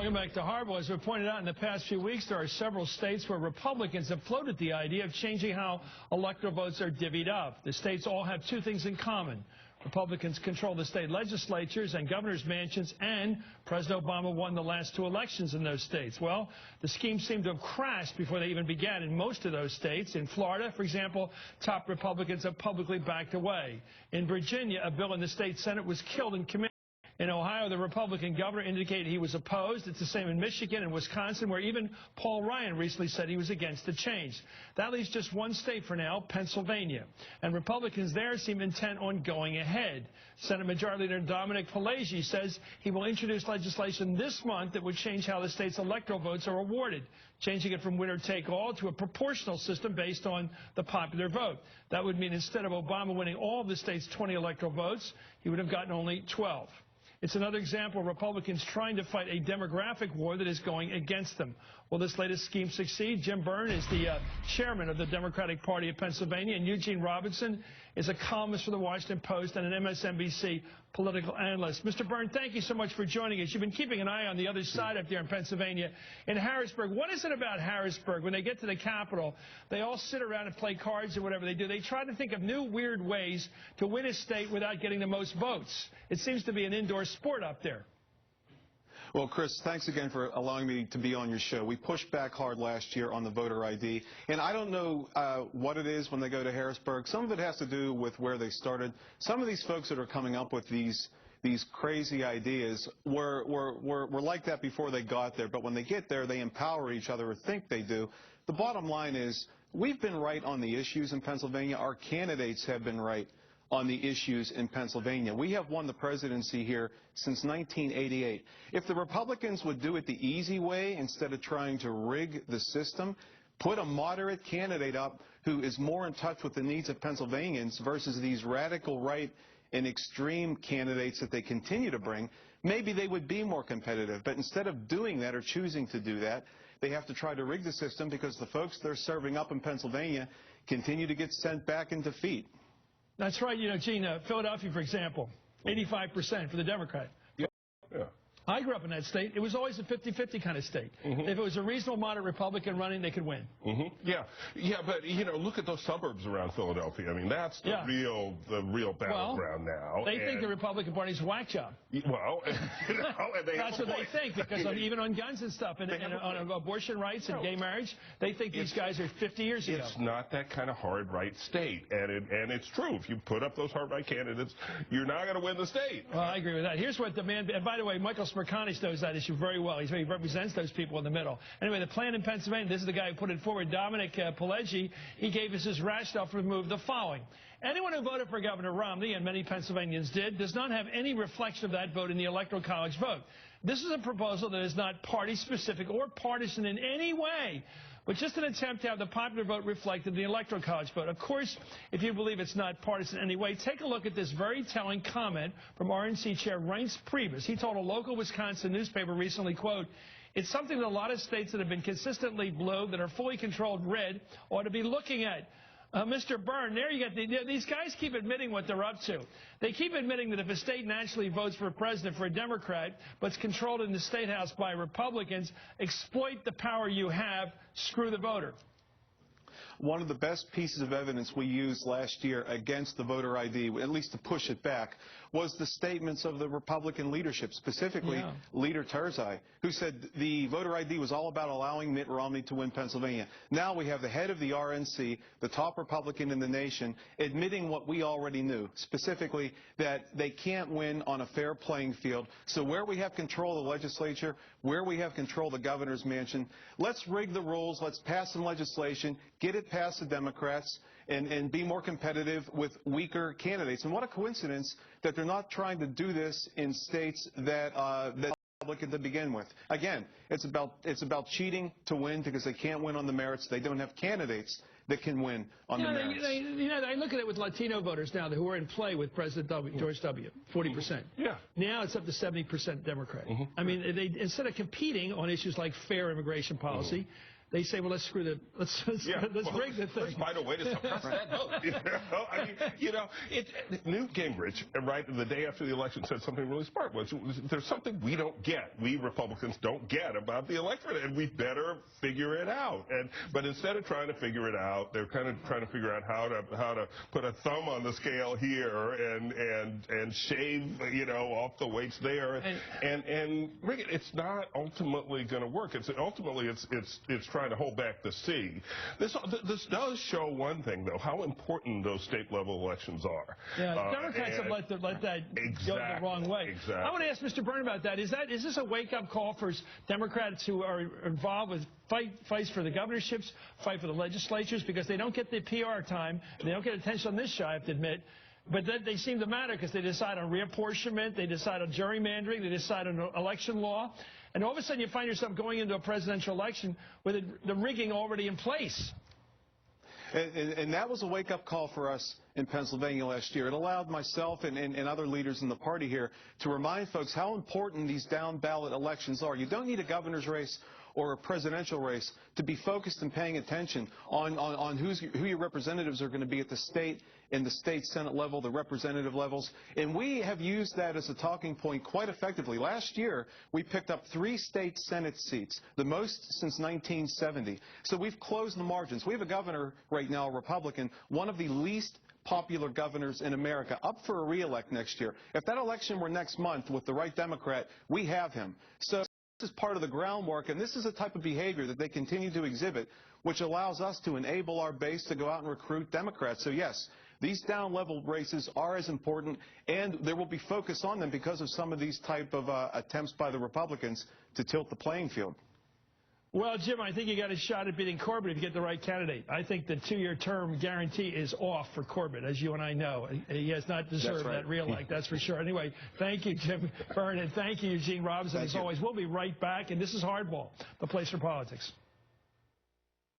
Welcome back to Hardball. As we pointed out in the past few weeks, there are several states where Republicans have floated the idea of changing how electoral votes are divvied up. The states all have two things in common. Republicans control the state legislatures and governors' mansions, and President Obama won the last two elections in those states. Well, the scheme seemed to have crashed before they even began in most of those states. In Florida, for example, top Republicans have publicly backed away. In Virginia, a bill in the state Senate was killed in committee. In Ohio, the Republican governor indicated he was opposed. It's the same in Michigan and Wisconsin, where even Paul Ryan recently said he was against the change. That leaves just one state for now, Pennsylvania. And Republicans there seem intent on going ahead. Senate Majority Leader Dominic Pileggi says he will introduce legislation this month that would change how the state's electoral votes are awarded, changing it from winner-take-all to a proportional system based on the popular vote. That would mean instead of Obama winning all of the state's 20 electoral votes, he would have gotten only 12. It's another example of Republicans trying to fight a demographic war that is going against them. Will this latest scheme succeed? Jim Byrne is the chairman of the Democratic Party of Pennsylvania, and Eugene Robinson is a columnist for the Washington Post and an MSNBC political analyst. Mr. Byrne, thank you so much for joining us. You've been keeping an eye on the other side up there in Pennsylvania. In Harrisburg, what is it about Harrisburg? When they get to the Capitol, they all sit around and play cards or whatever they do. They try to think of new, weird ways to win a state without getting the most votes. It seems to be an indoor sport up there. Well, Chris, thanks again for allowing me to be on your show. We pushed back hard last year on the voter ID, and I don't know what it is when they go to Harrisburg. Some of it has to do with where they started. Some of these folks that are coming up with these crazy ideas were like that before they got there, but when they get there, they empower each other or think they do. The bottom line is we've been right on the issues in Pennsylvania. Our candidates have been right on the issues in Pennsylvania. We have won the presidency here since 1988. If the Republicans would do it the easy way instead of trying to rig the system, put a moderate candidate up who is more in touch with the needs of Pennsylvanians versus these radical right and extreme candidates that they continue to bring, maybe they would be more competitive. But instead of doing that or choosing to do that, they have to try to rig the system because the folks they're serving up in Pennsylvania continue to get sent back in defeat. That's right. You know, Gene, Philadelphia, for example, 85% for the Democrat. Yeah. I grew up in that state. It was always a 50-50 kind of state. If it was a reasonable, moderate Republican running, they could win. Yeah, but, you know, look at those suburbs around Philadelphia. I mean, that's the real battleground now. They think the Republican Party's a whack job. Well, you know, and they that's what they think, because even on guns and stuff, and on abortion rights and gay marriage, they think these guys are 50 years ago. It's not that kind of hard right state, and it's true. If you put up those hard right candidates, you're not going to win the state. Well, I agree with that. Here's what the man, and by the way, Michael Smerconish knows that issue very well. He represents those people in the middle. Anyway, the plan in Pennsylvania, this is the guy who put it forward, Dominic Pileggi. He gave us his rationale for the move, the following. Anyone who voted for Governor Romney, and many Pennsylvanians did, does not have any reflection of that vote in the Electoral College vote. This is a proposal that is not party-specific or partisan in any way, but just an attempt to have the popular vote reflected in the Electoral College vote. Of course, if you believe it's not partisan in any way, take a look at this very telling comment from RNC Chair Reince Priebus. He told a local Wisconsin newspaper recently, quote, "It's something that a lot of states that have been consistently blue, that are fully controlled red, ought to be looking at." Mr. Byrne, there you get these guys keep admitting what they're up to. They keep admitting that if a state naturally votes for a president for a Democrat, but it's controlled in the State House by Republicans, exploit the power you have, screw the voter. One of the best pieces of evidence we used last year against the voter ID, at least to push it back, was the statements of the Republican leadership, specifically Leader Terzai, who said the voter ID was all about allowing Mitt Romney to win Pennsylvania. Now we have the head of the RNC, the top Republican in the nation, admitting what we already knew, specifically that they can't win on a fair playing field. So where we have control of the legislature, where we have control of the governor's mansion, let's rig the rules, let's pass some legislation, get it past the Democrats, and be more competitive with weaker candidates. And what a coincidence that they're not trying to do this in states that Republican to begin with. Again, it's about cheating to win because they can't win on the merits. They don't have candidates that can win on the merits. I look at it with Latino voters now who are in play with President George W. 40%. Yeah. Now it's up to 70% Democrat. I mean, instead of competing on issues like fair immigration policy, they say, well, let's rig the thing. Let's find a way to suppress that vote. I mean, Newt Gingrich, right, the day after the election said something really smart. There's something we don't get. We Republicans don't get about the electorate, and we better figure it out. But instead of trying to figure it out, they're kind of trying to figure out how to put a thumb on the scale here and shave, off the weights there. And rig it. It's not ultimately going to work. It's trying to hold back the sea. This does show one thing, though, how important those state-level elections are. Yeah, Democrats have let that go the wrong way. Exactly. I want to ask Mr. Byrne about that. Is this a wake-up call for Democrats who are involved with fights for the governorships, fight for the legislatures, because they don't get the PR time, and they don't get attention on this show, I have to admit. But then they seem to matter because they decide on reapportionment, they decide on gerrymandering, they decide on election law. And all of a sudden you find yourself going into a presidential election with the rigging already in place. And that was a wake-up call for us in Pennsylvania last year. It allowed myself and other leaders in the party here to remind folks how important these down-ballot elections are. You don't need a governor's race or a presidential race to be focused and paying attention on who your representatives are going to be at the state and the state Senate level, the representative levels. And we have used that as a talking point quite effectively. Last year, we picked up 3 state Senate seats, the most since 1970. So we've closed the margins. We have a governor right now, a Republican, one of the least popular governors in America, up for a re-elect next year. If that election were next month with the right Democrat, we have him. So this is part of the groundwork, and this is a type of behavior that they continue to exhibit, which allows us to enable our base to go out and recruit Democrats. So yes, these down-level races are as important, and there will be focus on them because of some of these type of attempts by the Republicans to tilt the playing field. Well, Jim, I think you got a shot at beating Corbett if you get the right candidate. I think the 2-year term guarantee is off for Corbett, as you and I know. He has not deserved that re-elect, that's for sure. Anyway, thank you, Jim Byrne, and thank you, Eugene Robinson. As always, we'll be right back, and this is Hardball, the place for politics.